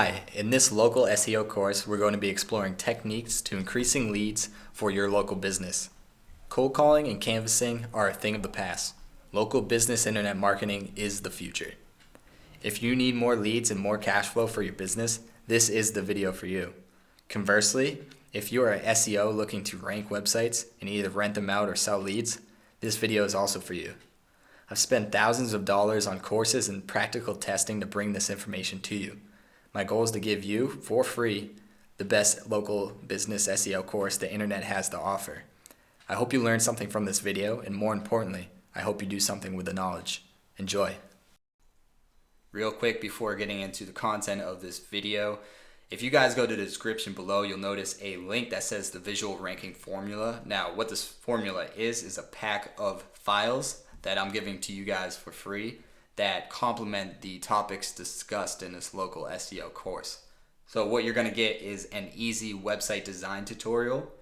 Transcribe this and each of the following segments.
Hi, in this local SEO course, we're going to be exploring techniques to increasing leads for your local business. Cold calling and canvassing are a thing of the past. Local business internet marketing is the future. If you need more leads and more cash flow for your business, this is the video for you. Conversely, if you are an SEO looking to rank websites and either rent them out or sell leads, this video is also for you. I've spent thousands of dollars on courses and practical testing to bring this information to you. My goal is to give you, for free, the best local business SEO course the internet has to offer. I hope you learned something from this video, and more importantly, I hope you do something with the knowledge. Enjoy. Real quick before getting into the content of this video, if you guys go to the description below, you'll notice a link that says the visual ranking formula. Now, what this formula is a pack of files that I'm giving to you guys for free that complement the topics discussed in this local SEO course. So what you're going to get is an easy website design tutorial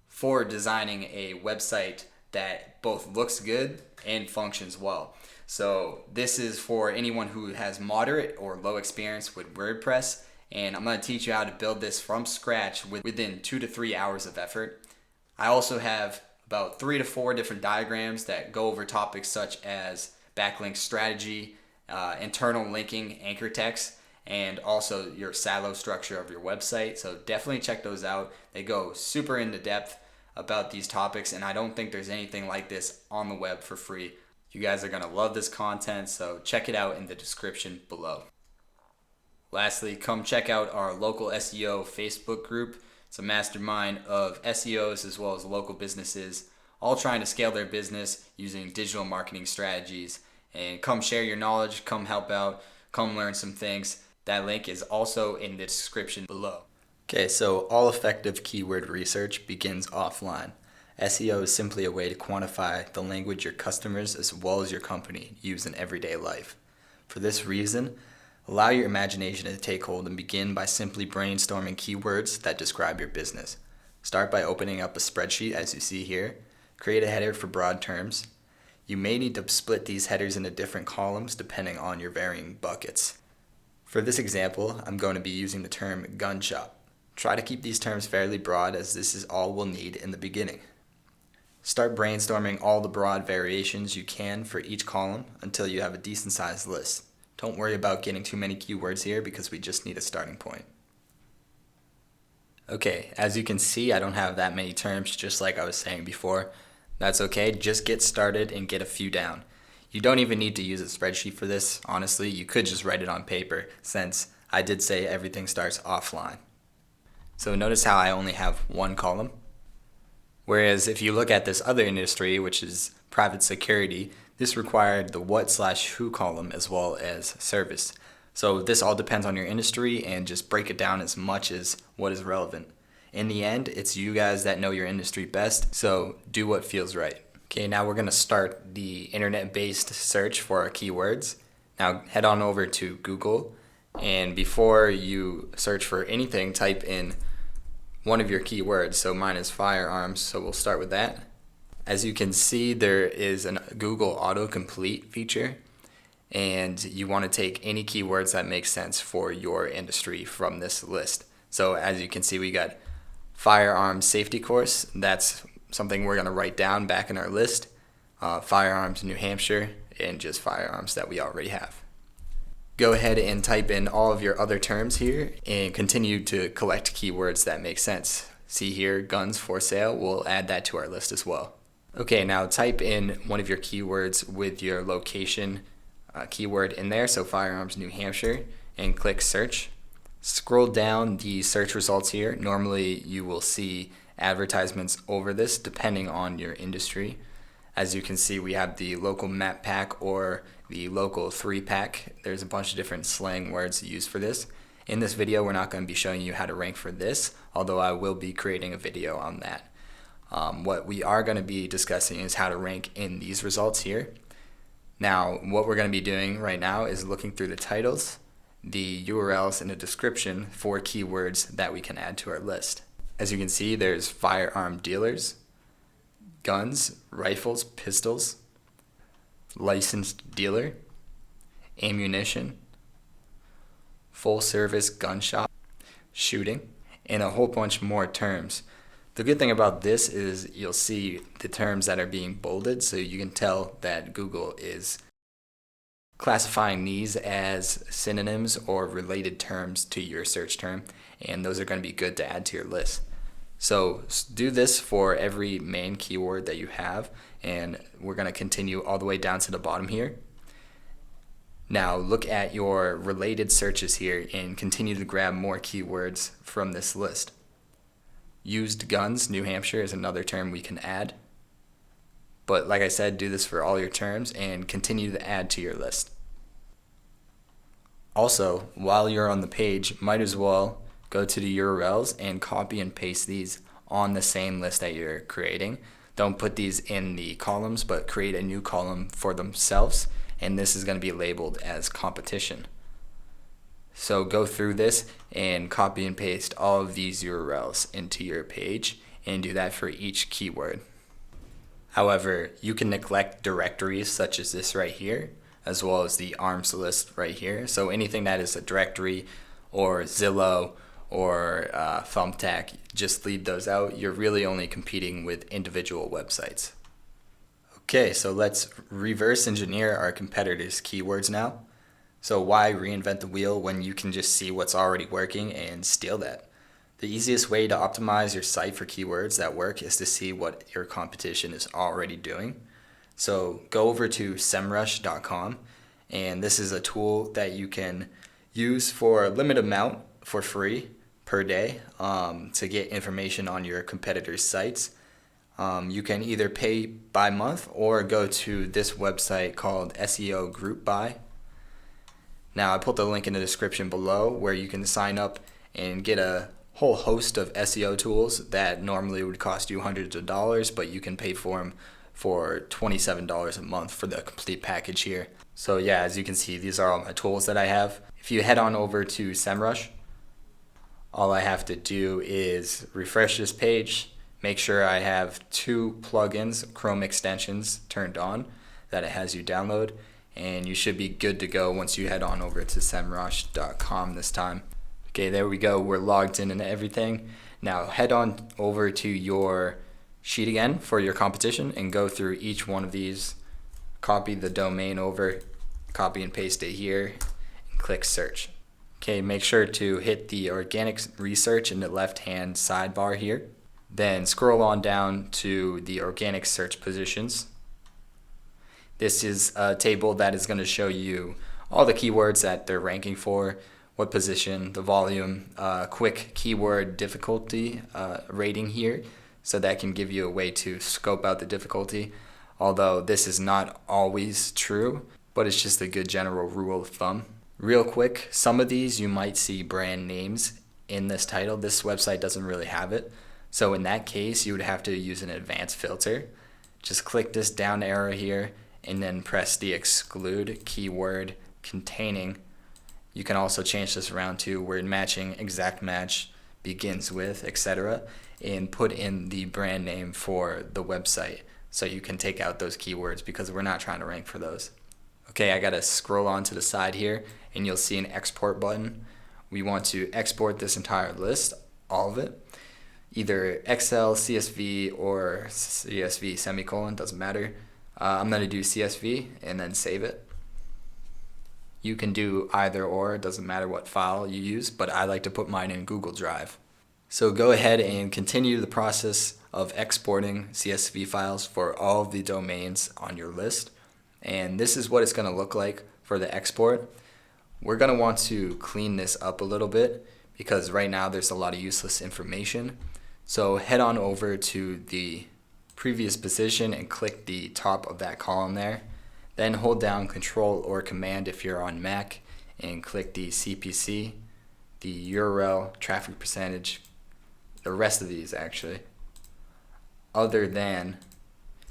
for designing a website that both looks good and functions well. So this is for anyone who has moderate or low experience with WordPress, and I'm going to teach you how to build this from scratch within 2 to 3 hours of effort. I also have about 3 to 4 different diagrams that go over topics such as Backlink Strategy, internal linking, anchor text, and also your silo structure of your website. So definitely check those out. They go super into depth about these topics, and I don't think there's anything like this on the web for free. You guys are going to love this content, so check it out in the description below. Lastly, come check out our local SEO Facebook group. It's a mastermind of SEOs as well as local businesses, all trying to scale their business using digital marketing strategies. And come share your knowledge, come help out, come learn some things. That link is also in the description below. Okay, so all effective keyword research begins offline. SEO is simply a way to quantify the language your customers as well as your company use in everyday life. For this reason, allow your imagination to take hold and begin by simply brainstorming keywords that describe your business. Start by opening up a spreadsheet as you see here. Create a header for broad terms. You may need to split these headers into different columns depending on your varying buckets. For this example, I'm going to be using the term gun shop. Try to keep these terms fairly broad as this is all we'll need in the beginning. Start brainstorming all the broad variations you can for each column until you have a decent sized list. Don't worry about getting too many keywords here because we just need a starting point. Okay, as you can see, I don't have that many terms, just like I was saying before. That's okay, just get started and get a few down. You don't even need to use a spreadsheet for this, honestly. You could just write it on paper, since I did say everything starts offline. So notice how I only have one column. Whereas if you look at this other industry, which is private security, this required the what/who column as well as service. So this all depends on your industry, and just break it down as much as what is relevant. In the end, it's you guys that know your industry best, so do what feels right. Okay, now we're going to start the internet-based search for our keywords. Now head on over to Google, and before you search for anything, type in one of your keywords. So mine is firearms, so we'll start with that. As you can see, there is a Google autocomplete feature, and you want to take any keywords that make sense for your industry from this list. So as you can see, we got firearms safety course. That's something we're going to write down back in our list. Firearms New Hampshire, and just firearms that we already have. Go ahead and type in all of your other terms here and continue to collect keywords that make sense. See here, guns for sale. We'll add that to our list as well. Okay, now type in one of your keywords with your location keyword in there, so firearms New Hampshire, and click search. Scroll down the search results here. Normally you will see advertisements over this depending on your industry. As you can see, we have the local map pack or the local 3-pack. There's a bunch of different slang words used for this. In this video, we're not going to be showing you how to rank for this, although I will be creating a video on that. What we are going to be discussing is how to rank in these results here. Now, what we're going to be doing right now is looking through the titles, the URLs, and the description for keywords that we can add to our list. As you can see, there's firearm dealers, guns, rifles, pistols, licensed dealer, ammunition, full service gun shop, shooting, and a whole bunch more terms. The good thing about this is you'll see the terms that are being bolded, so you can tell that Google is classifying these as synonyms or related terms to your search term, and those are going to be good to add to your list. So do this for every main keyword that you have, and we're going to continue all the way down to the bottom here. Now look at your related searches here and continue to grab more keywords from this list. Used guns, New Hampshire is another term we can add. But like I said, do this for all your terms and continue to add to your list. Also, while you're on the page, might as well go to the URLs and copy and paste these on the same list that you're creating. Don't put these in the columns, but create a new column for themselves, and this is going to be labeled as competition. So go through this and copy and paste all of these URLs into your page and do that for each keyword. However, you can neglect directories such as this right here, as well as the arms list right here. So anything that is a directory or Zillow or Thumbtack, just leave those out. You're really only competing with individual websites. Okay, so let's reverse engineer our competitors' keywords now. So why reinvent the wheel when you can just see what's already working and steal that? The easiest way to optimize your site for keywords that work is to see what your competition is already doing. So go over to semrush.com, and this is a tool that you can use for a limited amount for free per day to get information on your competitors' sites. You can either pay by month or go to this website called SEO Group Buy. Now I put the link in the description below where you can sign up and get a whole host of SEO tools that normally would cost you hundreds of dollars, but you can pay for them for $27 a month for the complete package here. So yeah, as you can see, these are all my tools that I have. If you head on over to SEMrush, all I have to do is refresh this page, make sure I have 2 plugins, Chrome extensions turned on that it has you download, and you should be good to go once you head on over to semrush.com this time. Okay, there we go. We're logged in and everything. Now head on over to your sheet again for your competition and go through each one of these. Copy the domain over, copy and paste it here, and click search. Okay, make sure to hit the organic research in the left-hand sidebar here. Then scroll on down to the organic search positions. This is a table that is going to show you all the keywords that they're ranking for, what position, the volume, quick keyword difficulty rating here, so that can give you a way to scope out the difficulty. Although this is not always true, but it's just a good general rule of thumb. Real quick, some of these you might see brand names in this title. This website doesn't really have it. So in that case, you would have to use an advanced filter. Just click this down arrow here and then press the exclude keyword containing. You can also change this around to word matching, exact match, begins with, etc. and put in the brand name for the website so you can take out those keywords because we're not trying to rank for those. Okay, I gotta scroll on to the side here and you'll see an export button. We want to export this entire list, all of it. Either Excel, CSV, or CSV semicolon, doesn't matter. I'm going to do CSV and then save it. You can do either or, it doesn't matter what file you use, but I like to put mine in Google Drive. So go ahead and continue the process of exporting CSV files for all of the domains on your list. And this is what it's going to look like for the export. We're going to want to clean this up a little bit because right now there's a lot of useless information. So head on over to the previous position and click the top of that column there. Then hold down Control or Command if you're on Mac and click the CPC, the URL, traffic percentage, the rest of these actually, other than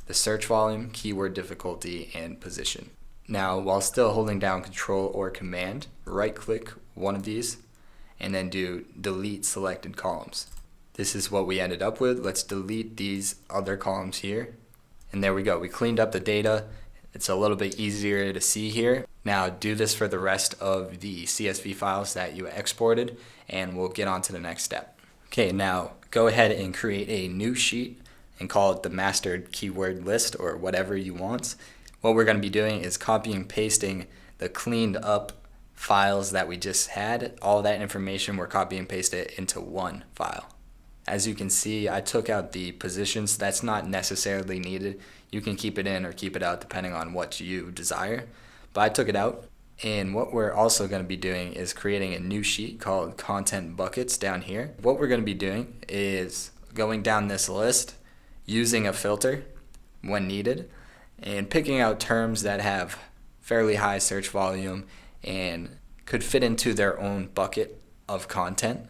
the search volume, keyword difficulty, and position. Now, while still holding down Control or Command, right click one of these and then do delete selected columns. This is what we ended up with. Let's delete these other columns here. And there we go. We cleaned up the data. It's a little bit easier to see here. Now do this for the rest of the CSV files that you exported, and we'll get on to the next step. Okay, now go ahead and create a new sheet and call it the mastered keyword list or whatever you want. What we're going to be doing is copying and pasting the cleaned up files that we just had. All that information we're copying and pasting it into one file. As you can see, I took out the positions. That's not necessarily needed. You can keep it in or keep it out depending on what you desire. But I took it out. And what we're also going to be doing is creating a new sheet called Content Buckets down here. What we're going to be doing is going down this list, using a filter when needed, and picking out terms that have fairly high search volume and could fit into their own bucket of content,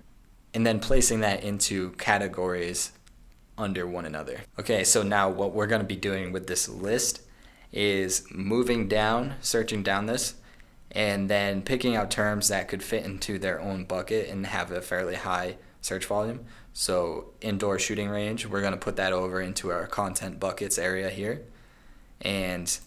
and then placing that into categories under one another. Okay, so now what we're going to be doing with this list is moving down, searching down this, and then picking out terms that could fit into their own bucket and have a fairly high search volume. So indoor shooting range, we're going to put that over into our content buckets area here. And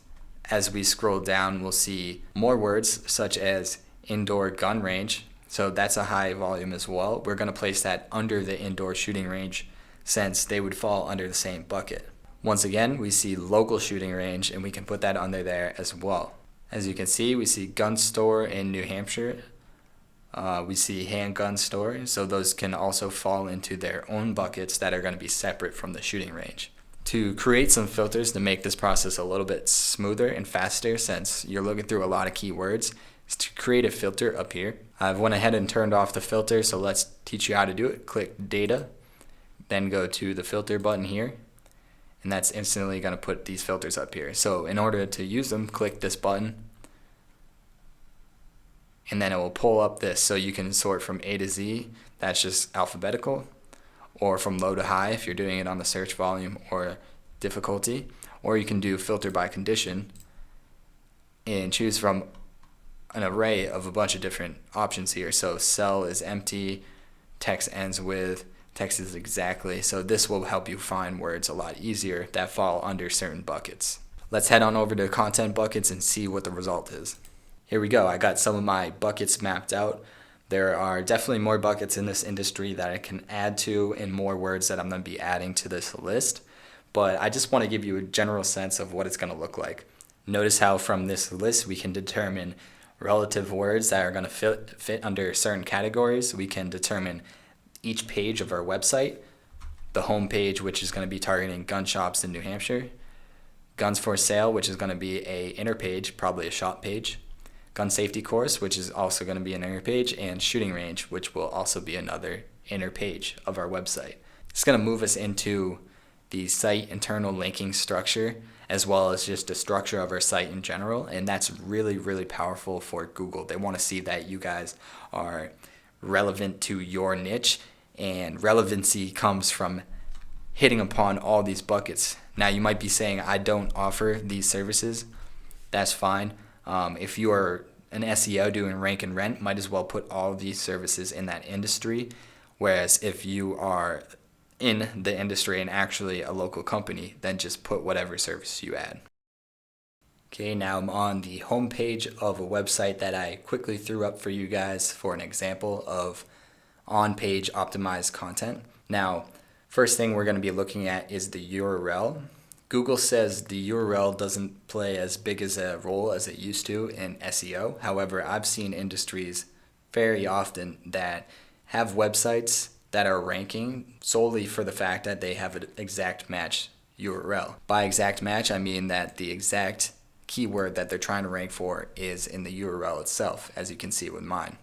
as we scroll down, we'll see more words such as indoor gun range. So that's a high volume as well. We're going to place that under the indoor shooting range since they would fall under the same bucket. Once again, we see local shooting range, and we can put that under there as well. As you can see, we see gun store in New Hampshire. We see handgun store, so those can also fall into their own buckets that are going to be separate from the shooting range. To create some filters to make this process a little bit smoother and faster, since you're looking through a lot of keywords, is to create a filter up here. I've went ahead and turned off the filter, so let's teach you how to do it. Click data, then go to the filter button here, and that's instantly going to put these filters up here. So in order to use them, click this button, and then it will pull up this, so you can sort from A to Z, that's just alphabetical, or from low to high if you're doing it on the search volume or difficulty, or you can do filter by condition and choose from an array of a bunch of different options here. So cell is empty, text ends with, text is exactly. So this will help you find words a lot easier that fall under certain buckets. Let's head on over to content buckets and see what the result is. Here we go. I got some of my buckets mapped out. There are definitely more buckets in this industry that I can add to and more words that I'm going to be adding to this list. But I just want to give you a general sense of what it's going to look like. Notice how from this list we can determine relative words that are going to fit under certain categories. We can determine each page of our website, the home page, which is going to be targeting gun shops in New Hampshire, guns for sale, which is going to be a inner page, probably a shop page, gun safety course, which is also going to be an inner page, and shooting range, which will also be another inner page of our website. It's going to move us into the site internal linking structure, as well as just the structure of our site in general, and that's really, really powerful for Google. They want to see that you guys are relevant to your niche, and relevancy comes from hitting upon all these buckets. Now you might be saying, I don't offer these services. That's fine. If you are an SEO doing rank and rent, might as well put all of these services in that industry. Whereas if you are in the industry and actually a local company, then just put whatever service you add. Okay, now I'm on the home page of a website that I quickly threw up for you guys for an example of on-page optimized content. Now, first thing we're going to be looking at is the URL. Google says the URL doesn't play as big as a role as it used to in SEO. However, I've seen industries very often that have websites that are ranking solely for the fact that they have an exact match URL. By exact match, I mean that the exact keyword that they're trying to rank for is in the URL itself, as you can see with mine.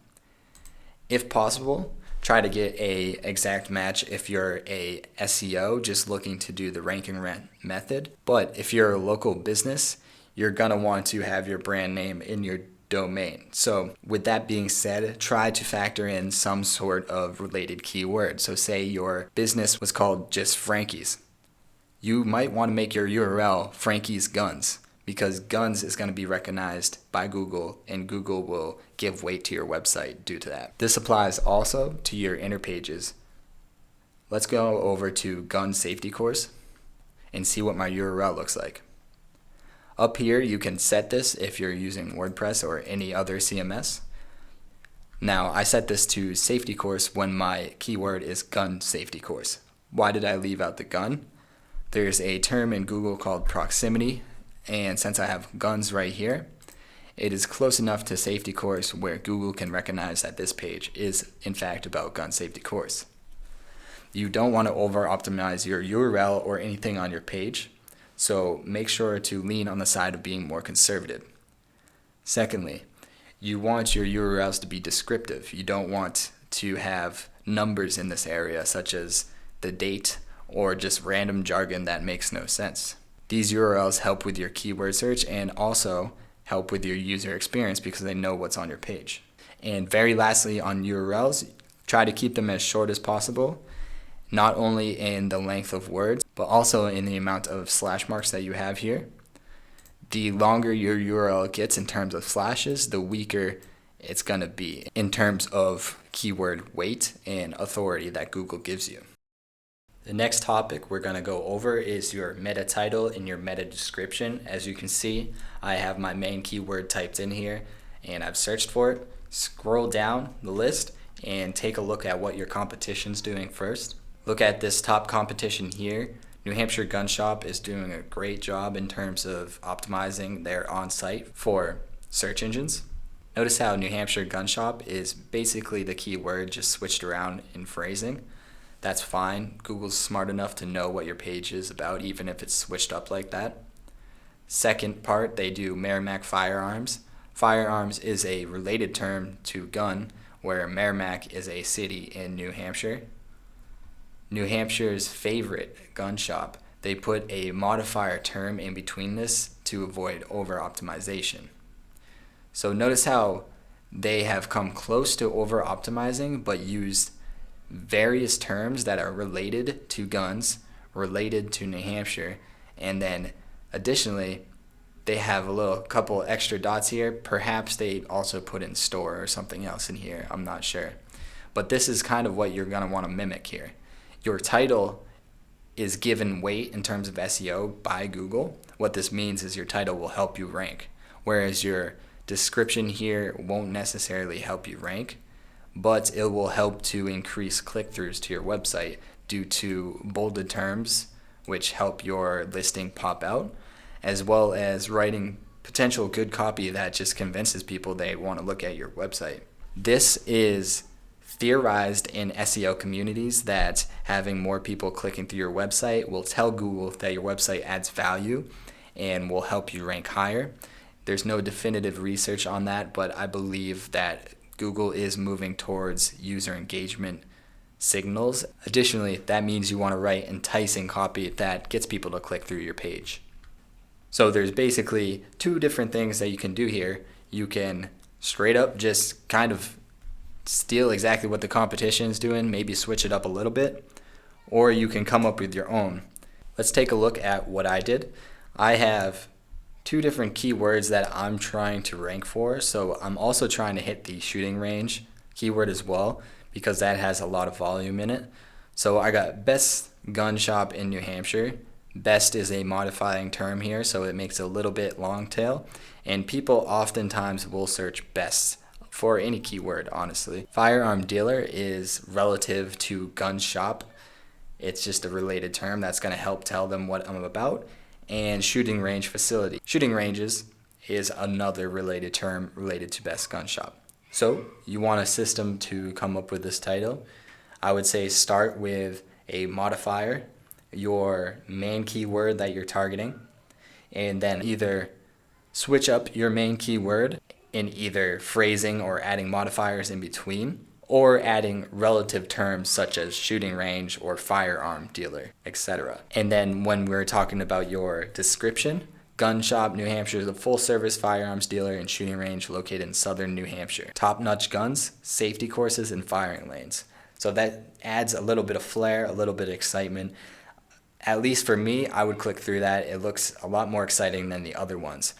If possible, try to get a exact match if you're a SEO just looking to do the ranking rent method. But if you're a local business, you're gonna want to have your brand name in your domain. So with that being said, try to factor in some sort of related keyword. So say your business was called just Frankie's. You might want to make your URL Frankie's Guns, because guns is going to be recognized by Google, and Google will give weight to your website due to that. This applies also to your inner pages. Let's go over to gun safety course and see what my URL looks like. Up here, you can set this if you're using WordPress or any other CMS. Now, I set this to safety course when my keyword is gun safety course. Why did I leave out the gun? There's a term in Google called proximity, and since I have guns right here, it is close enough to safety course where Google can recognize that this page is in fact about gun safety course. You don't want to over-optimize your URL or anything on your page, so make sure to lean on the side of being more conservative. Secondly, you want your URLs to be descriptive. You don't want to have numbers in this area such as the date or just random jargon that makes no sense. These URLs help with your keyword search and also help with your user experience because they know what's on your page. And very lastly, on URLs, try to keep them as short as possible, not only in the length of words, but also in the amount of slash marks that you have here. The longer your URL gets in terms of slashes, the weaker it's going to be in terms of keyword weight and authority that Google gives you. The next topic we're going to go over is your meta title and your meta description. As you can see, I have my main keyword typed in here and I've searched for it. Scroll down the list and take a look at what your competition's doing first. Look at this top competition here. New Hampshire Gun Shop is doing a great job in terms of optimizing their on-site for search engines. Notice how New Hampshire Gun Shop is basically the keyword just switched around in phrasing. That's fine. Google's smart enough to know what your page is about, even if it's switched up like that. Second part, they do Merrimack Firearms. Firearms is a related term to gun, where Merrimack is a city in New Hampshire. New Hampshire's favorite gun shop, they put a modifier term in between this to avoid over-optimization. So notice how they have come close to over-optimizing, but used various terms that are related to guns, related to New Hampshire, and then additionally they have a couple extra dots here. Perhaps they also put in store or something else in here, I'm not sure. But this is kind of what you're going to want to mimic here. Your title is given weight in terms of SEO by Google. What this means is your title will help you rank, whereas your description here won't necessarily help you rank, but it will help to increase click-throughs to your website due to bolded terms, which help your listing pop out, as well as writing potential good copy that just convinces people they want to look at your website. This is theorized in SEO communities that having more people clicking through your website will tell Google that your website adds value and will help you rank higher. There's no definitive research on that, but I believe that Google is moving towards user engagement signals. Additionally, that means you want to write enticing copy that gets people to click through your page. So there's basically two different things that you can do here. You can straight up just kind of steal exactly what the competition is doing, maybe switch it up a little bit, or you can come up with your own. Let's take a look at what I did. I have two different keywords that I'm trying to rank for, so I'm also trying to hit the shooting range keyword as well because that has a lot of volume in it. So I got best gun shop in New Hampshire. Best is a modifying term here, so it makes it a little bit long tail, and people oftentimes will search best for any keyword, honestly. Firearm dealer is relative to gun shop. It's just a related term that's going to help tell them what I'm about. And shooting range facility. Shooting ranges is another related term related to best gun shop. So you want a system to come up with this title. I would say start with a modifier, your main keyword that you're targeting, and then either switch up your main keyword in either phrasing or adding modifiers in between, or adding relative terms such as shooting range or firearm dealer, etc. And then when we're talking about your description, gun shop New Hampshire is a full-service firearms dealer and shooting range located in southern New Hampshire. Top-notch guns, safety courses, and firing lanes. So that adds a little bit of flair, a little bit of excitement. At least for me, I would click through that. It looks a lot more exciting than the other ones.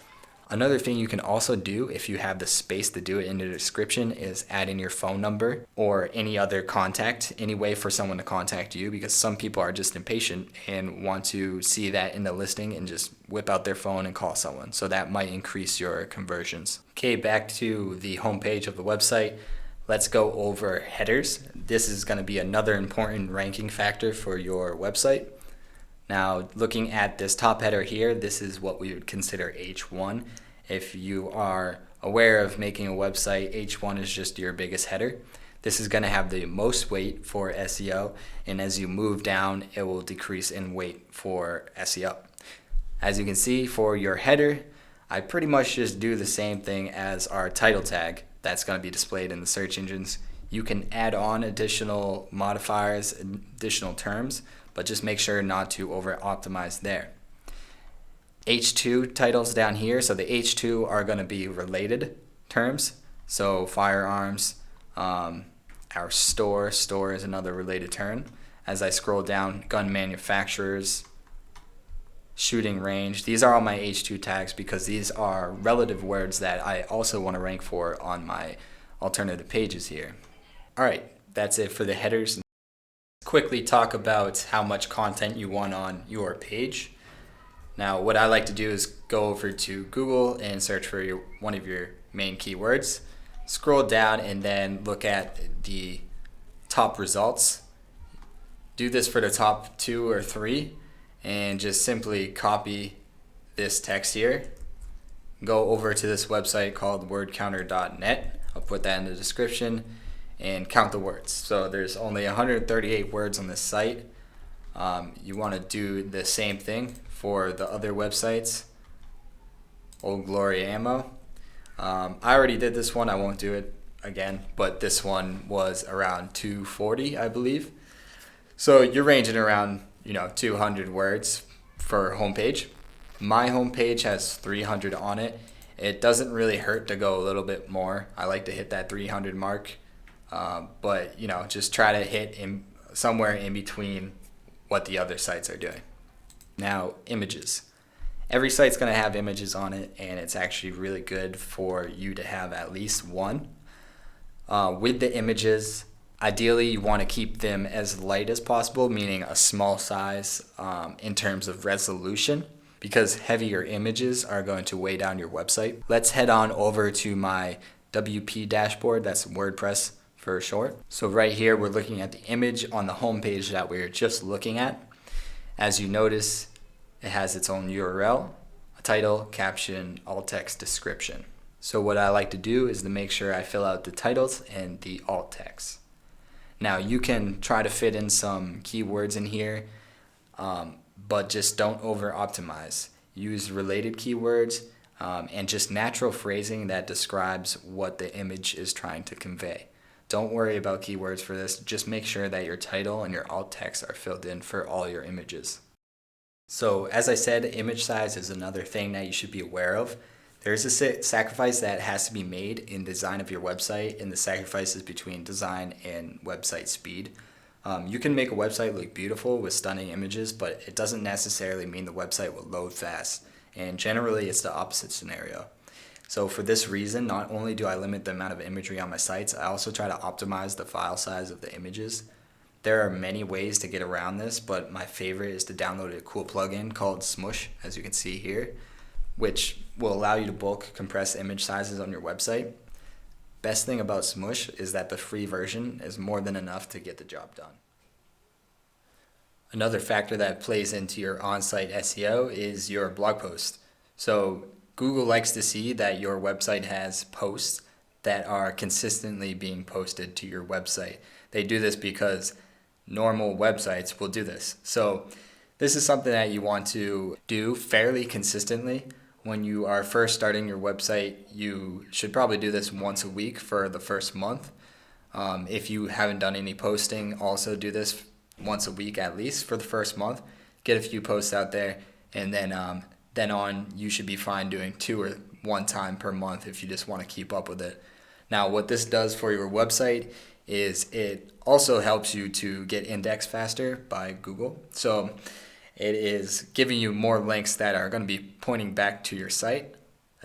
Another thing you can also do if you have the space to do it in the description is add in your phone number or any other contact, any way for someone to contact you, because some people are just impatient and want to see that in the listing and just whip out their phone and call someone. So that might increase your conversions. Okay, back to the homepage of the website. Let's go over headers. This is going to be another important ranking factor for your website. Now, looking at this top header here, this is what we would consider H1. If you are aware of making a website, H1 is just your biggest header. This is going to have the most weight for SEO, and as you move down, it will decrease in weight for SEO. As you can see, for your header, I pretty much just do the same thing as our title tag that's going to be displayed in the search engines. You can add on additional modifiers, additional terms, but just make sure not to over optimize there. H2 titles down here, so the H2 are going to be related terms. So firearms, our store is another related term. As I scroll down, gun manufacturers, shooting range, these are all my H2 tags because these are relative words that I also want to rank for on my alternative pages here. All right, that's it for the headers. Quickly talk about how much content you want on your page. Now, what I like to do is go over to Google and search for one of your main keywords. Scroll down and then look at the top results. Do this for the top 2 or 3 and just simply copy this text here. Go over to this website called wordcounter.net. I'll put that in the description. And count the words. So there's only 138 words on this site. You want to do the same thing for the other websites. Old Glory Ammo. I already did this one. I won't do it again, but this one was around 240, I believe. So you're ranging around 200 words for homepage. My homepage has 300 on it. It doesn't really hurt to go a little bit more. I like to hit that 300 mark. But just try to hit somewhere in between what the other sites are doing. Now, images. Every site's going to have images on it, and it's actually really good for you to have at least one. With the images, ideally you want to keep them as light as possible, meaning a small size in terms of resolution, because heavier images are going to weigh down your website. Let's head on over to my WP dashboard. That's WordPress for short. So right here we're looking at the image on the home page that we were just looking at. As you notice, it has its own URL, a title, caption, alt text, description. So what I like to do is to make sure I fill out the titles and the alt text. Now you can try to fit in some keywords in here, but just don't over optimize. Use related keywords and just natural phrasing that describes what the image is trying to convey. Don't worry about keywords for this. Just make sure that your title and your alt text are filled in for all your images. So as I said, image size is another thing that you should be aware of. There's a sacrifice that has to be made in design of your website, and the sacrifice is between design and website speed. You can make a website look beautiful with stunning images, but it doesn't necessarily mean the website will load fast. And generally, it's the opposite scenario. So for this reason, not only do I limit the amount of imagery on my sites, I also try to optimize the file size of the images. There are many ways to get around this, but my favorite is to download a cool plugin called Smush, as you can see here, which will allow you to bulk compress image sizes on your website. Best thing about Smush is that the free version is more than enough to get the job done. Another factor that plays into your on-site SEO is your blog post. So Google likes to see that your website has posts that are consistently being posted to your website. They do this because normal websites will do this. So this is something that you want to do fairly consistently. When you are first starting your website, you should probably do this once a week for the first month. If you haven't done any posting, also do this once a week at least for the first month. Get a few posts out there, and then on you should be fine doing 2 or 1 time per month if you just want to keep up with it. Now what this does for your website is it also helps you to get indexed faster by Google. So it is giving you more links that are going to be pointing back to your site,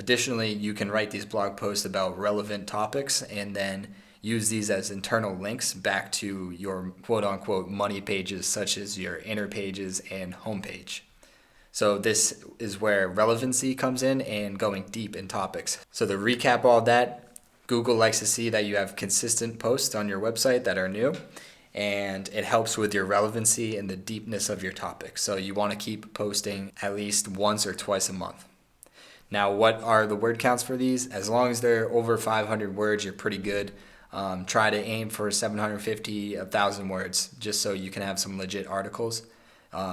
Additionally, you can write these blog posts about relevant topics and then use these as internal links back to your quote-unquote money pages, such as your inner pages and homepage. So this is where relevancy comes in and going deep in topics. So to recap all that, Google likes to see that you have consistent posts on your website that are new, and it helps with your relevancy and the deepness of your topic. So you want to keep posting at least once or twice a month. Now, what are the word counts for these? As long as they're over 500 words, you're pretty good. Try to aim for 750, 1,000 words, just so you can have some legit articles.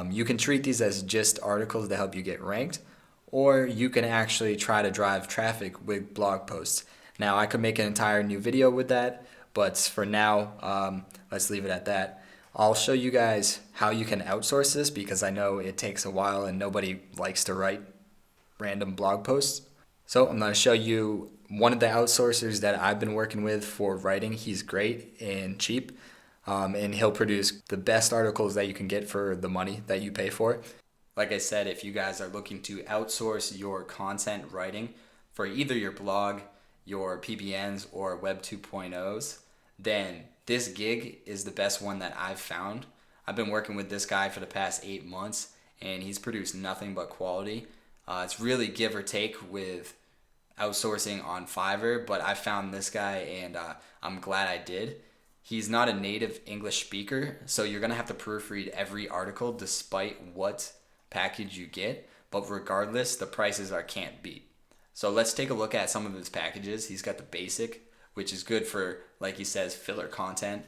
You can treat these as just articles to help you get ranked, or you can actually try to drive traffic with blog posts. Now, I could make an entire new video with that, but for now, let's leave it at that. I'll show you guys how you can outsource this, because I know it takes a while and nobody likes to write random blog posts. So I'm going to show you one of the outsourcers that I've been working with for writing. He's great and cheap, and he'll produce the best articles that you can get for the money that you pay for. Like I said, if you guys are looking to outsource your content writing for either your blog, your PBNs, or Web 2.0s, then this gig is the best one that I've found. I've been working with this guy for the past 8 months, and he's produced nothing but quality. It's really give or take with outsourcing on Fiverr, but I found this guy, and I'm glad I did. He's not a native English speaker, so you're going to have to proofread every article despite what package you get, but regardless, the prices can't beat. So let's take a look at some of his packages. He's got the basic, which is good for, like he says, filler content.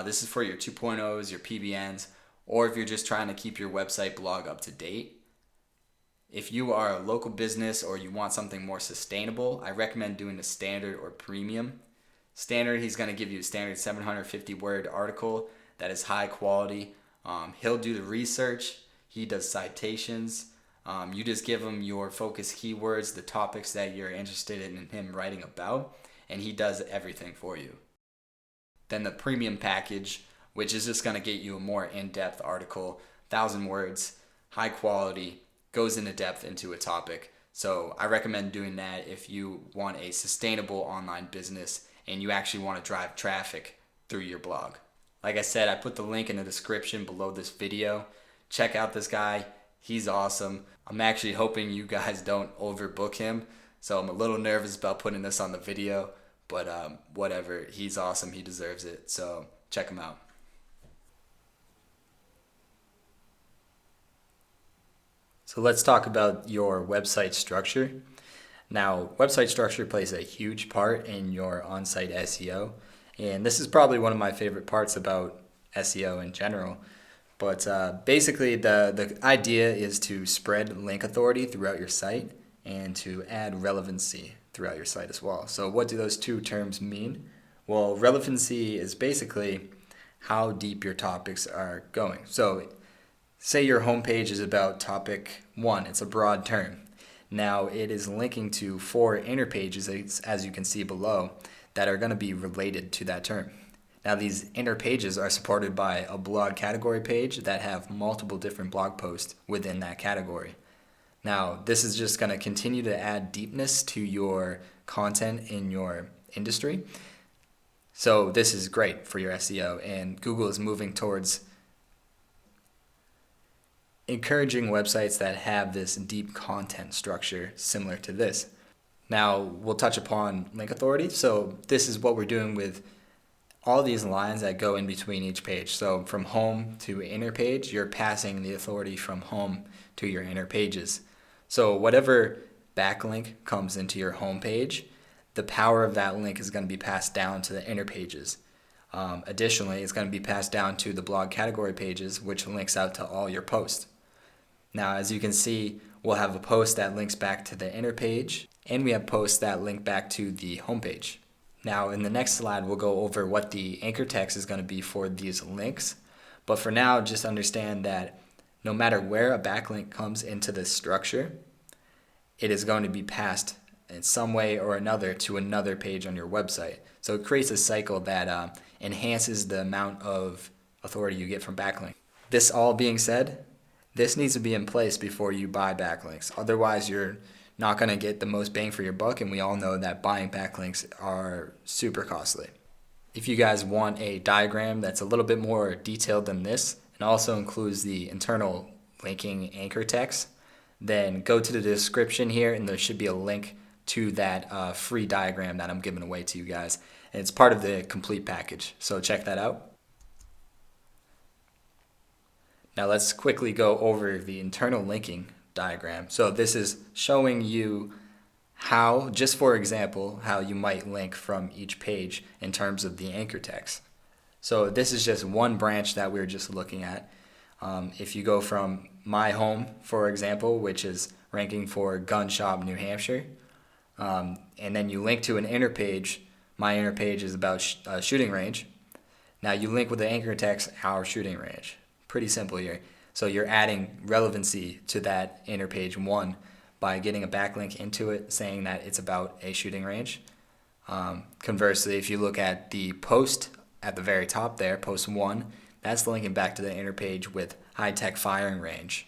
This is for your 2.0s, your PBNs, or if you're just trying to keep your website blog up to date. If you are a local business or you want something more sustainable, I recommend doing the standard or premium. Standard, he's going to give you a standard 750 word article that is high quality. He'll do the research. He does citations. You just give him your focus keywords, the topics that you're interested in him writing about, and he does everything for you. Then the premium package, which is just going to get you a more in-depth article, 1,000 words, high quality, goes into depth into a topic. So I recommend doing that if you want a sustainable online business and you actually want to drive traffic through your blog. Like I said, I put the link in the description below this video. Check out this guy. He's awesome. I'm actually hoping you guys don't overbook him. So I'm a little nervous about putting this on the video, but whatever. He's awesome. He deserves it. So check him out. So let's talk about your website structure. Now, website structure plays a huge part in your on-site SEO, and this is probably one of my favorite parts about SEO in general. But basically, the idea is to spread link authority throughout your site and to add relevancy throughout your site as well. So what do those two terms mean? Well, relevancy is basically how deep your topics are going. So say your homepage is about topic 1. It's a broad term. Now it is linking to 4 inner pages, as you can see below, that are going to be related to that term. Now these inner pages are supported by a blog category page that have multiple different blog posts within that category. Now this is just going to continue to add deepness to your content in your industry. So this is great for your SEO, and Google is moving towards encouraging websites that have this deep content structure similar to this. Now we'll touch upon link authority. So this is what we're doing with all these lines that go in between each page. So from home to inner page, you're passing the authority from home to your inner pages. So whatever backlink comes into your home page, the power of that link is going to be passed down to the inner pages. Additionally, it's going to be passed down to the blog category pages, which links out to all your posts. Now, as you can see, we'll have a post that links back to the inner page, and we have posts that link back to the home page. Now, in the next slide, we'll go over what the anchor text is going to be for these links. But for now, just understand that no matter where a backlink comes into this structure, it is going to be passed in some way or another to another page on your website. So it creates a cycle that enhances the amount of authority you get from backlink. This all being said, this needs to be in place before you buy backlinks. Otherwise, you're not going to get the most bang for your buck, and we all know that buying backlinks are super costly. If you guys want a diagram that's a little bit more detailed than this and also includes the internal linking anchor text, then go to the description here and there should be a link to that free diagram that I'm giving away to you guys. And it's part of the complete package, so check that out. Now let's quickly go over the internal linking diagram. So this is showing you how, just for example, how you might link from each page in terms of the anchor text. So this is just one branch that we're just looking at. If you go from my home, for example, which is ranking for Gun Shop, New Hampshire, and then you link to an inner page. My inner page is about shooting range. Now you link with the anchor text, our shooting range. Pretty simple here. So you're adding relevancy to that inner page one by getting a backlink into it saying that it's about a shooting range. Conversely, if you look at the post at the very top there, post 1, that's linking back to the inner page with high-tech firing range.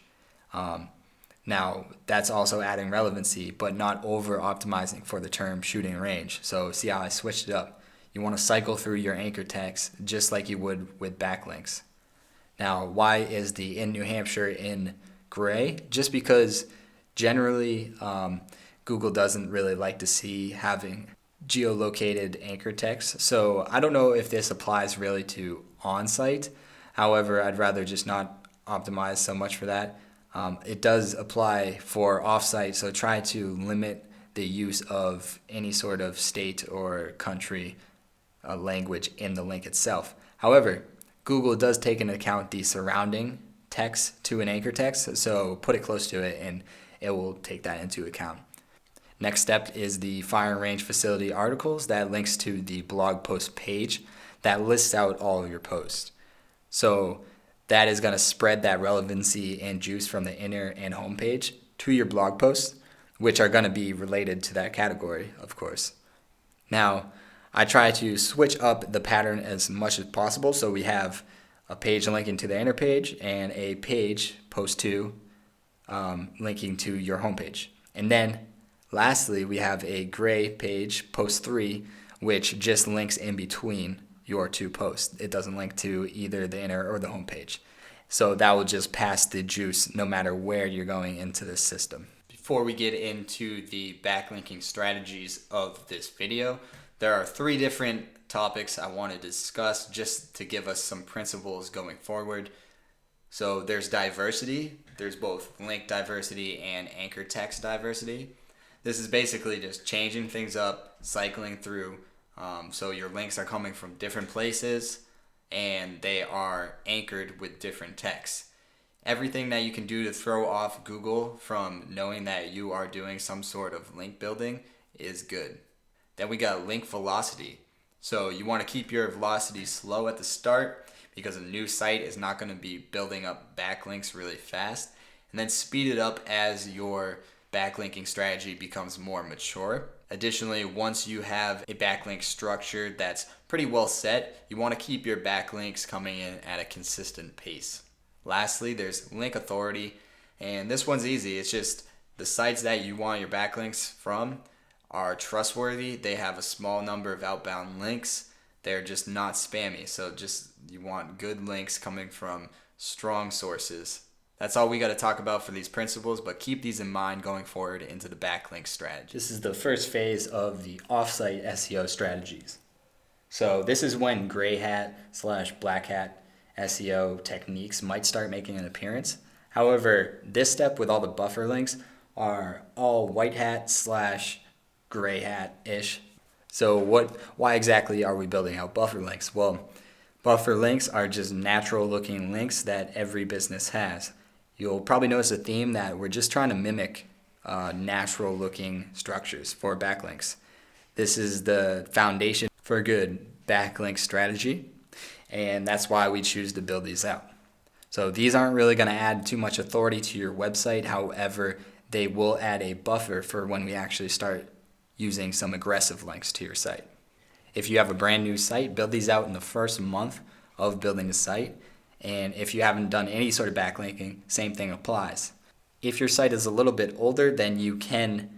Now, that's also adding relevancy, but not over-optimizing for the term shooting range. So see how I switched it up. You want to cycle through your anchor text just like you would with backlinks. Now, why is the in New Hampshire in gray? Just because generally Google doesn't really like to see having geolocated anchor text. So I don't know if this applies really to Onsite. However, I'd rather just not optimize so much for that. It does apply for Offsite, so try to limit the use of any sort of state or country language in the link itself. However, Google does take into account the surrounding text to an anchor text, so put it close to it and it will take that into account. Next step is the firing range facility articles that links to the blog post page that lists out all of your posts. So that is going to spread that relevancy and juice from the inner and home page to your blog posts, which are going to be related to that category, of course. Now, I try to switch up the pattern as much as possible, so we have a page linking to the inner page and a page, post 2, linking to your home page. And then lastly, we have a gray page, post 3, which just links in between your two posts. It doesn't link to either the inner or the home page. So that will just pass the juice no matter where you're going into this system. Before we get into the backlinking strategies of this video, there are 3 different topics I want to discuss just to give us some principles going forward. So there's diversity. There's both link diversity and anchor text diversity. This is basically just changing things up, cycling through. So your links are coming from different places and they are anchored with different texts. Everything that you can do to throw off Google from knowing that you are doing some sort of link building is good. Then we got link velocity. So you want to keep your velocity slow at the start because a new site is not going to be building up backlinks really fast. And then speed it up as your backlinking strategy becomes more mature. Additionally, once you have a backlink structure that's pretty well set, you want to keep your backlinks coming in at a consistent pace. Lastly, there's link authority, and this one's easy. It's just the sites that you want your backlinks from are trustworthy. They have a small number of outbound links. They're just not spammy. So you want good links coming from strong sources. That's all we got to talk about for these principles, but keep these in mind going forward into the backlink strategy. This is the first phase of the offsite SEO strategies. So this is when gray hat / black hat SEO techniques might start making an appearance. However, this step with all the buffer links are all white hat / gray hat-ish. So why exactly are we building out buffer links? Well, buffer links are just natural looking links that every business has. You'll probably notice a theme that we're just trying to mimic natural looking structures for backlinks. This is the foundation for a good backlink strategy, and that's why we choose to build these out. So these aren't really going to add too much authority to your website. However, they will add a buffer for when we actually start using some aggressive links to your site. If you have a brand new site, build these out in the first month of building the site. And if you haven't done any sort of backlinking, same thing applies. If your site is a little bit older, then you can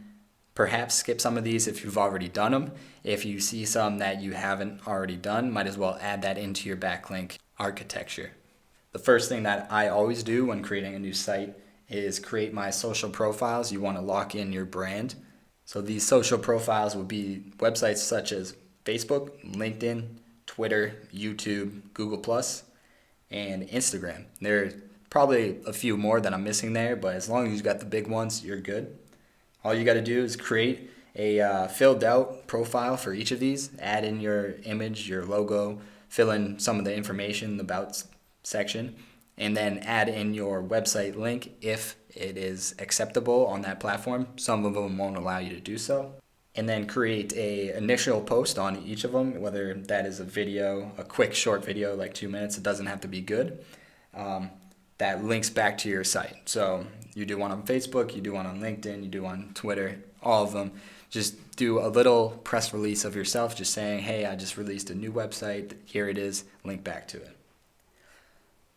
Perhaps skip some of these if you've already done them. If you see some that you haven't already done, might as well add that into your backlink architecture. The first thing that I always do when creating a new site is create my social profiles. You want to lock in your brand. So these social profiles will be websites such as Facebook, LinkedIn, Twitter, YouTube, Google+, and Instagram. There are probably a few more that I'm missing there, but as long as you've got the big ones, you're good. All you got to do is create a filled out profile for each of these, add in your image, your logo, fill in some of the information in the about section, and then add in your website link if it is acceptable on that platform. Some of them won't allow you to do so. And then create a initial post on each of them, whether that is a video, a quick short video like 2 minutes. It doesn't have to be good. That links back to your site. So you do one on Facebook, you do one on LinkedIn, you do on Twitter, all of them. Just do a little press release of yourself, just saying, hey, I just released a new website. Here it is, link back to it.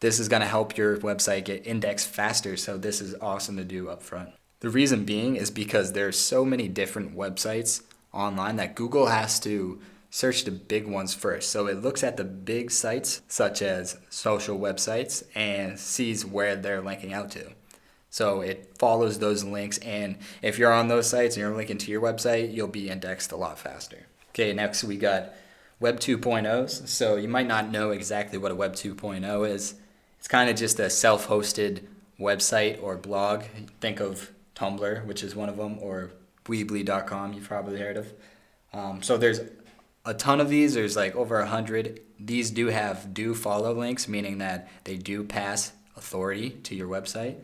This is going to help your website get indexed faster, so this is awesome to do up front. The reason being is because there's so many different websites online that Google has to search the big ones first. So it looks at the big sites, such as social websites, and sees where they're linking out to. So it follows those links, and if you're on those sites and you're linking to your website, you'll be indexed a lot faster. Okay, next we got Web 2.0s. So you might not know exactly what a Web 2.0 is. It's kind of just a self-hosted website or blog. Think of Tumblr, which is one of them, or Weebly.com, you've probably heard of. So there's a ton of these. There's like over 100. These do have do follow links, meaning that they do pass authority to your website.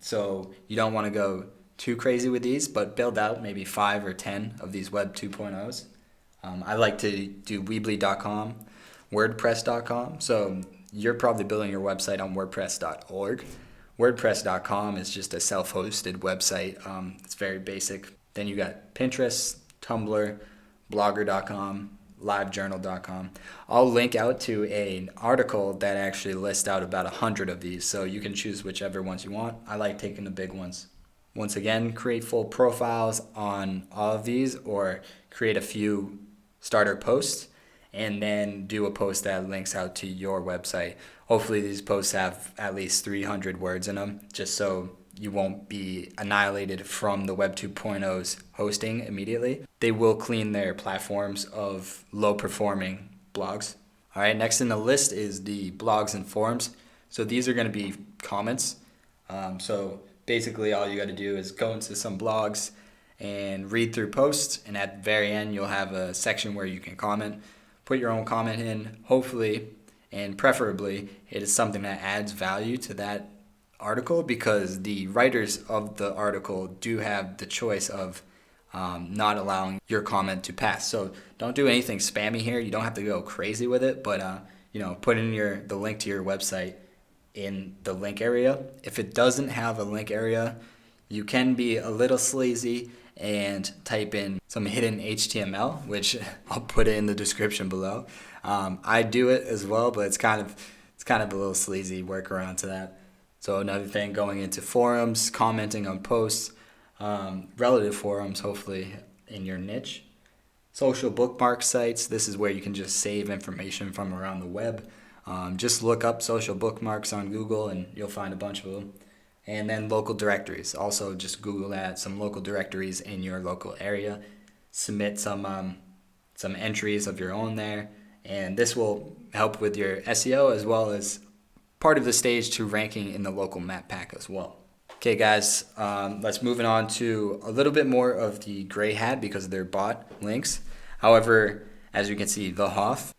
So you don't want to go too crazy with these, but build out maybe 5 or 10 of these Web 2.0s. I like to do Weebly.com, WordPress.com. So you're probably building your website on WordPress.org. WordPress.com is just a self-hosted website. It's very basic. Then you got Pinterest, Tumblr, Blogger.com, LiveJournal.com. I'll link out to an article that actually lists out about 100 of these, so you can choose whichever ones you want. I like taking the big ones. Once again, create full profiles on all of these, or create a few starter posts, and then do a post that links out to your website. Hopefully these posts have at least 300 words in them, just so you won't be annihilated from the Web 2.0's hosting immediately. They will clean their platforms of low-performing blogs. All right, next in the list is the blogs and forums. So these are going to be comments. So basically all you got to do is go into some blogs and read through posts, and at the very end you'll have a section where you can comment. Put your own comment in, hopefully, and preferably it is something that adds value to that article, because the writers of the article do have the choice of not allowing your comment to pass. So don't do anything spammy here. You don't have to go crazy with it, but put in the link to your website in the link area. If it doesn't have a link area, you can be a little sleazy and type in some hidden HTML, which I'll put it in the description below. I do it as well, but it's kind of a little sleazy workaround to that. So another thing, going into forums, commenting on posts, relative forums, hopefully in your niche. Social bookmark sites, this is where you can just save information from around the web. Just look up social bookmarks on Google and you'll find a bunch of them. And then local directories. Also just Google that, some local directories in your local area. Submit some entries of your own there. And this will help with your SEO as well as part of the stage to ranking in the local map pack as well. Okay guys, let's move on to a little bit more of the gray hat because they're bot links. However, as you can see, the Hoff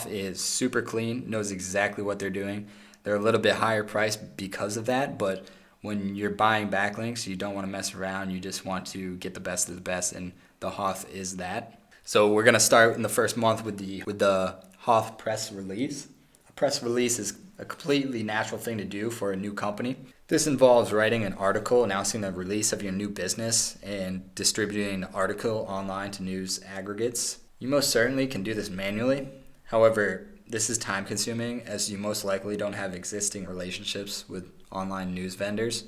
is super clean, knows exactly what they're doing. They're a little bit higher priced because of that, but when you're buying backlinks, you don't want to mess around. You just want to get the best of the best, and the Hoff is that. So we're gonna start in the first month with the Hoff press release. A press release is a completely natural thing to do for a new company. This involves writing an article announcing the release of your new business and distributing the article online to news aggregates. You most certainly can do this manually. However, this is time consuming as you most likely don't have existing relationships with online news vendors.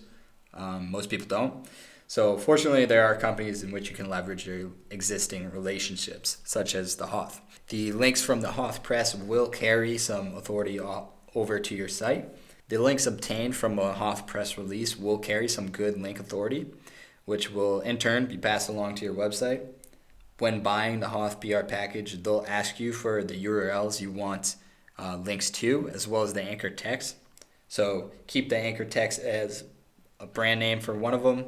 Most people don't. So fortunately, there are companies in which you can leverage your existing relationships, such as the Hoth. The links from the Hoth Press will carry some authority over to your site. The links obtained from a Hoth Press release will carry some good link authority, which will in turn be passed along to your website. When buying the Hoth PR package, they'll ask you for the URLs you want links to, as well as the anchor text. So keep the anchor text as a brand name for one of them,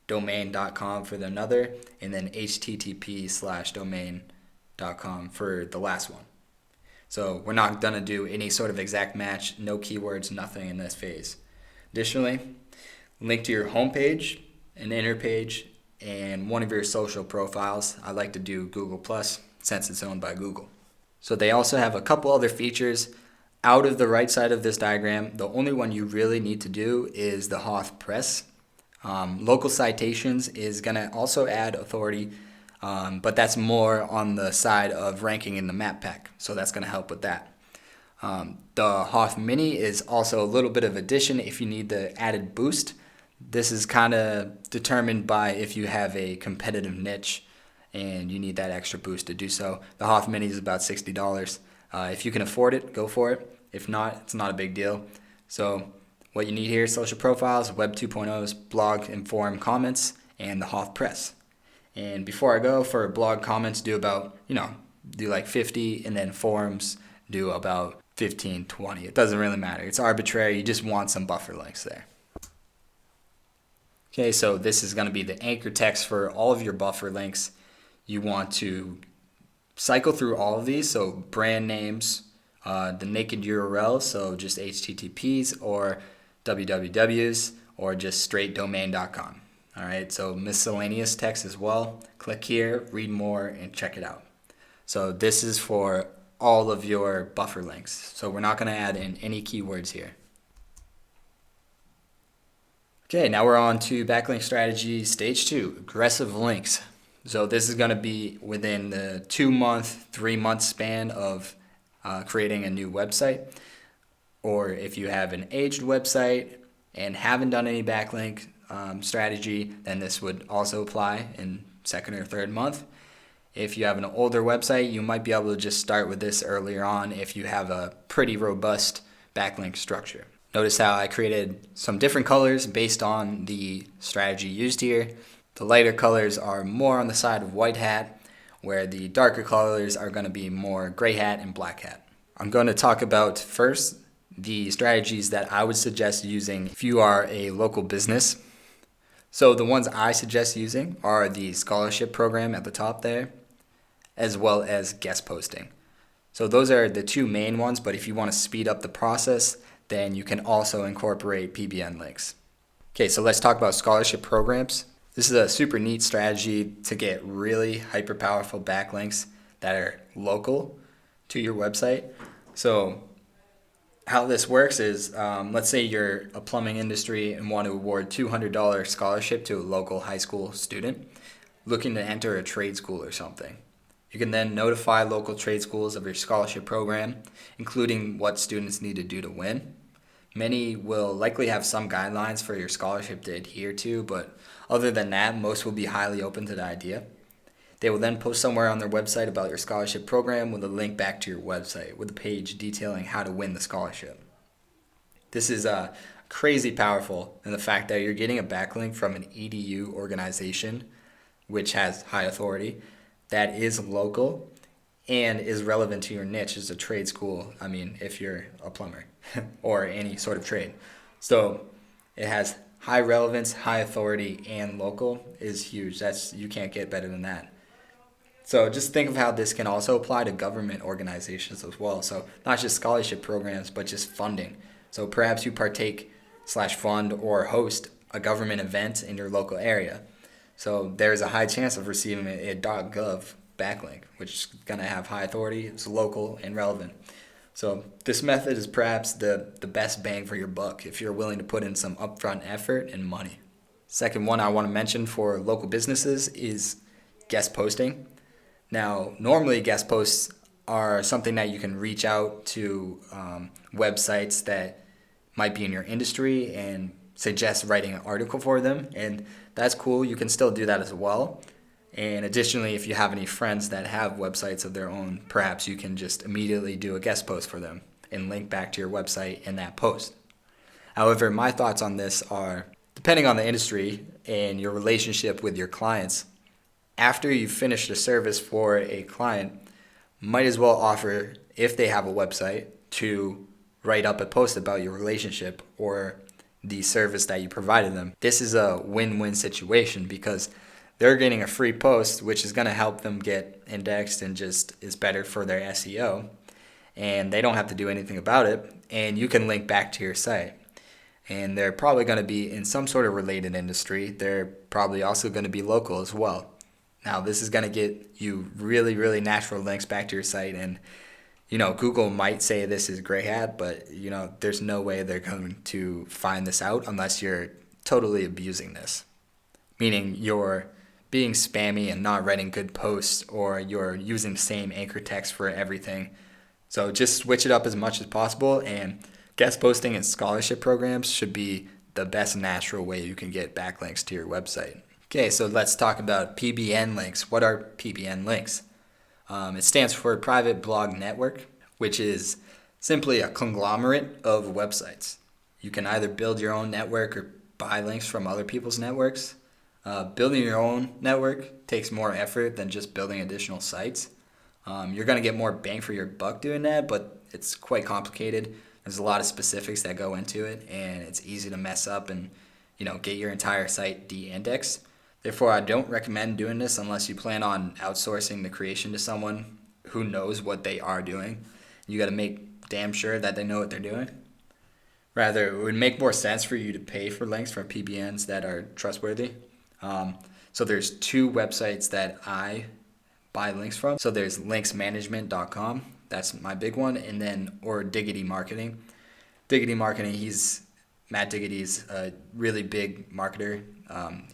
domain.com for another, and then http/domain.com for the last one. So we're not going to do any sort of exact match, no keywords, nothing in this phase. Additionally, link to your homepage, an inner page, and one of your social profiles. I like to do Google Plus since it's owned by Google. So they also have a couple other features. Out of the right side of this diagram, the only one you really need to do is the Hoth Press. Local citations is going to also add authority, but that's more on the side of ranking in the map pack, so that's going to help with that. The Hoth Mini is also a little bit of addition if you need the added boost. This is kind of determined by if you have a competitive niche and you need that extra boost to do so. The Hoth Mini is about $60. If you can afford it, go for it. If not, it's not a big deal. So what you need here is social profiles, Web 2.0's, blog and forum comments, and the Hoth Press. And before I go, for blog comments, do like 50, and then forums do about 15, 20. It doesn't really matter. It's arbitrary. You just want some buffer links there. Okay, so this is going to be the anchor text for all of your buffer links. You want to cycle through all of these, so brand names, the naked URL, so just HTTPs or wwws, or just straight domain.com. All right, so miscellaneous text as well. Click here, read more, and check it out. So this is for all of your buffer links. So we're not going to add in any keywords here. Okay, now we're on to Backlink Strategy Stage 2, aggressive links. So this is going to be within the 2-month, 3-month span of creating a new website. Or if you have an aged website and haven't done any backlink strategy, then this would also apply in 2nd or 3rd month. If you have an older website, you might be able to just start with this earlier on if you have a pretty robust backlink structure. Notice how I created some different colors based on the strategy used here. The lighter colors are more on the side of white hat, where the darker colors are going to be more gray hat and black hat. I'm going to talk about first the strategies that I would suggest using if you are a local business. So the ones I suggest using are the scholarship program at the top there, as well as guest posting. So those are the two main ones, but if you want to speed up the process, then you can also incorporate PBN links. Okay, so let's talk about scholarship programs. This is a super neat strategy to get really hyper powerful backlinks that are local to your website. So how this works is, let's say you're a plumbing industry and want to award $200 scholarship to a local high school student looking to enter a trade school or something. You can then notify local trade schools of your scholarship program, including what students need to do to win. Many will likely have some guidelines for your scholarship to adhere to, but other than that, most will be highly open to the idea. They will then post somewhere on their website about your scholarship program with a link back to your website with a page detailing how to win the scholarship. This is crazy powerful in the fact that you're getting a backlink from an EDU organization, which has high authority, that is local and is relevant to your niche as a trade school. I mean, if you're a plumber or any sort of trade. So it has high relevance, high authority, and local is huge. You can't get better than that. So just think of how this can also apply to government organizations as well. So not just scholarship programs, but just funding. So perhaps you partake/fund or host a government event in your local area. So there's a high chance of receiving a .gov backlink, which is going to have high authority, it's local, and relevant. So this method is perhaps the best bang for your buck if you're willing to put in some upfront effort and money. Second one I want to mention for local businesses is guest posting. Now, normally guest posts are something that you can reach out to websites that might be in your industry and suggest writing an article for them, and that's cool. You can still do that as well. And additionally, if you have any friends that have websites of their own, perhaps you can just immediately do a guest post for them and link back to your website in that post. However, my thoughts on this are, depending on the industry and your relationship with your clients, after you've finished a service for a client, might as well offer, if they have a website, to write up a post about your relationship or the service that you provided them. This is a win-win situation because they're getting a free post, which is going to help them get indexed and just is better for their SEO. And they don't have to do anything about it. And you can link back to your site. And they're probably going to be in some sort of related industry. They're probably also going to be local as well. Now, this is going to get you really, really natural links back to your site. And, Google might say this is gray hat, but, there's no way they're going to find this out unless you're totally abusing this. Meaning you're being spammy and not writing good posts, or you're using the same anchor text for everything. So just switch it up as much as possible, and guest posting and scholarship programs should be the best natural way you can get backlinks to your website. Okay, so let's talk about PBN links. What are PBN links? It stands for Private Blog Network, which is simply a conglomerate of websites. You can either build your own network or buy links from other people's networks. Building your own network takes more effort than just building additional sites. You're going to get more bang for your buck doing that, but it's quite complicated. There's a lot of specifics that go into it, and it's easy to mess up and get your entire site de-indexed. Therefore, I don't recommend doing this unless you plan on outsourcing the creation to someone who knows what they are doing. You got to make damn sure that they know what they're doing. Rather, it would make more sense for you to pay for links from PBNs that are trustworthy. So there's two websites that I buy links from. So there's linksmanagement.com. That's my big one. And then, or Diggity Marketing. Diggity Marketing, Matt Diggity's a really big marketer.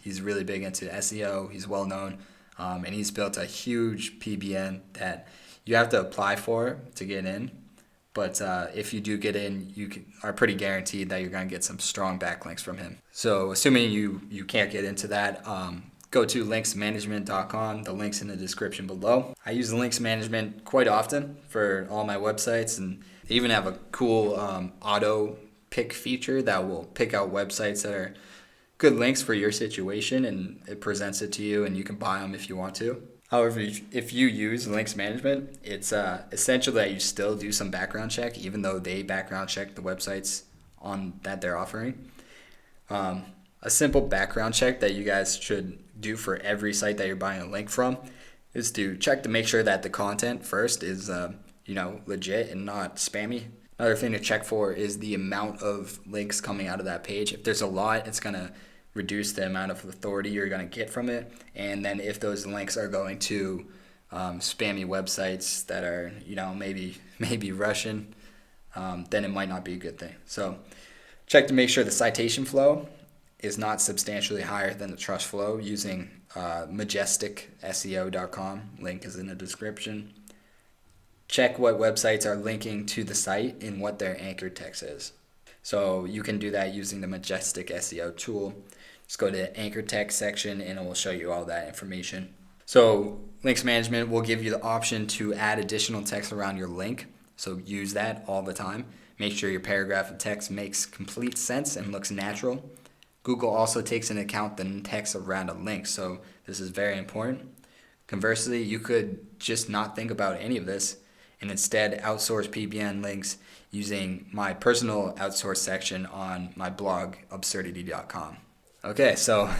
He's really big into SEO. He's well known. And he's built a huge PBN that you have to apply for to get in. But if you do get in, you are pretty guaranteed that you're going to get some strong backlinks from him. So assuming you can't get into that, go to linksmanagement.com. The link's in the description below. I use the links management quite often for all my websites, and they even have a cool auto pick feature that will pick out websites that are good links for your situation, and it presents it to you, and you can buy them if you want to. However, if you use links management, it's essential that you still do some background check, even though they background check the websites that they're offering. A simple background check that you guys should do for every site that you're buying a link from is to check to make sure that the content first is legit and not spammy. Another thing to check for is the amount of links coming out of that page. If there's a lot, it's going to reduce the amount of authority you're going to get from it. And then if those links are going to spammy websites that are maybe Russian, then it might not be a good thing. So check to make sure the citation flow is not substantially higher than the trust flow using majesticseo.com. Link is in the description. Check what websites are linking to the site and what their anchor text is. So you can do that using the Majestic SEO tool. Just go to anchor text section and it will show you all that information. So links management will give you the option to add additional text around your link. So use that all the time. Make sure your paragraph of text makes complete sense and looks natural. Google also takes into account the text around a link, so this is very important. Conversely, you could just not think about any of this and instead outsource PBN links using my personal outsource section on my blog, absurdity.com. Okay, so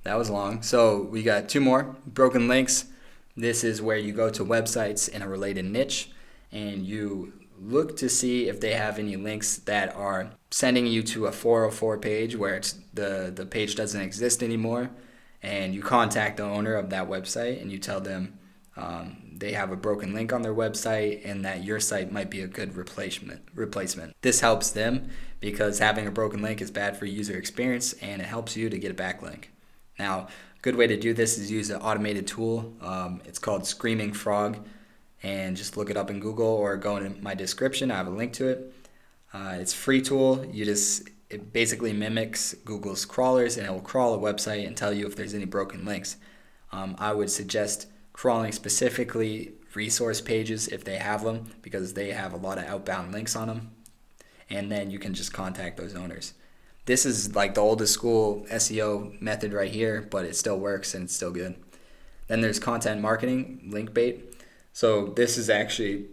that was long. So we got two more. Broken links. This is where you go to websites in a related niche and you look to see if they have any links that are sending you to a 404 page where the page doesn't exist anymore, and you contact the owner of that website and you tell them they have a broken link on their website and that your site might be a good replacement. This helps them because having a broken link is bad for user experience and it helps you to get a backlink. Now, a good way to do this is use an automated tool. It's called Screaming Frog, and just look it up in Google or go in my description. I have a link to it. It's a free tool. You just It basically mimics Google's crawlers, and it will crawl a website and tell you if there's any broken links. I would suggest crawling specifically resource pages if they have them, because they have a lot of outbound links on them, and then you can just contact those owners. This is like the oldest school SEO method right here, but it still works and it's still good. Then there's content marketing, link bait. So this is actually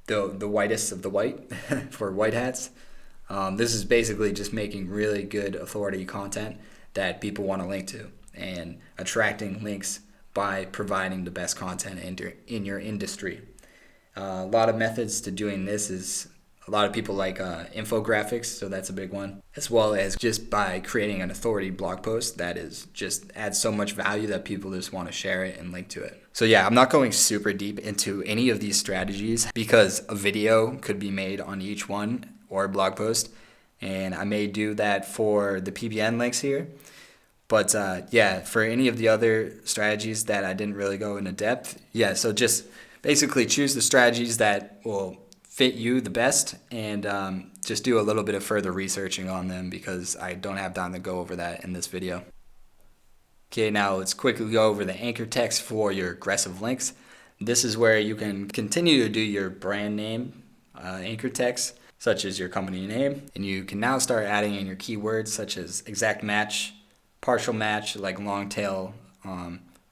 the whitest of the white for white hats. This is basically just making really good authority content that people want to link to, and attracting links by providing the best content in your industry. A lot of methods to doing this is, a lot of people like infographics, so that's a big one, as well as just by creating an authority blog post that is just adds so much value that people just want to share it and link to it. So yeah, I'm not going super deep into any of these strategies because a video could be made on each one, or a blog post, and I may do that for the PBN links here. But yeah, for any of the other strategies that I didn't really go into depth, yeah, so just basically choose the strategies that will fit you the best, and just do a little bit of further researching on them, because I don't have time to go over that in this video. Okay, now let's quickly go over the anchor text for your aggressive links. This is where you can continue to do your brand name anchor text, such as your company name, and you can now start adding in your keywords such as exact match, partial match, like long tail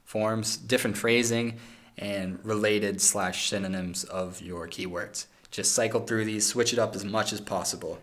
forms, different phrasing, and related / synonyms of your keywords. Just cycle through these, switch it up as much as possible.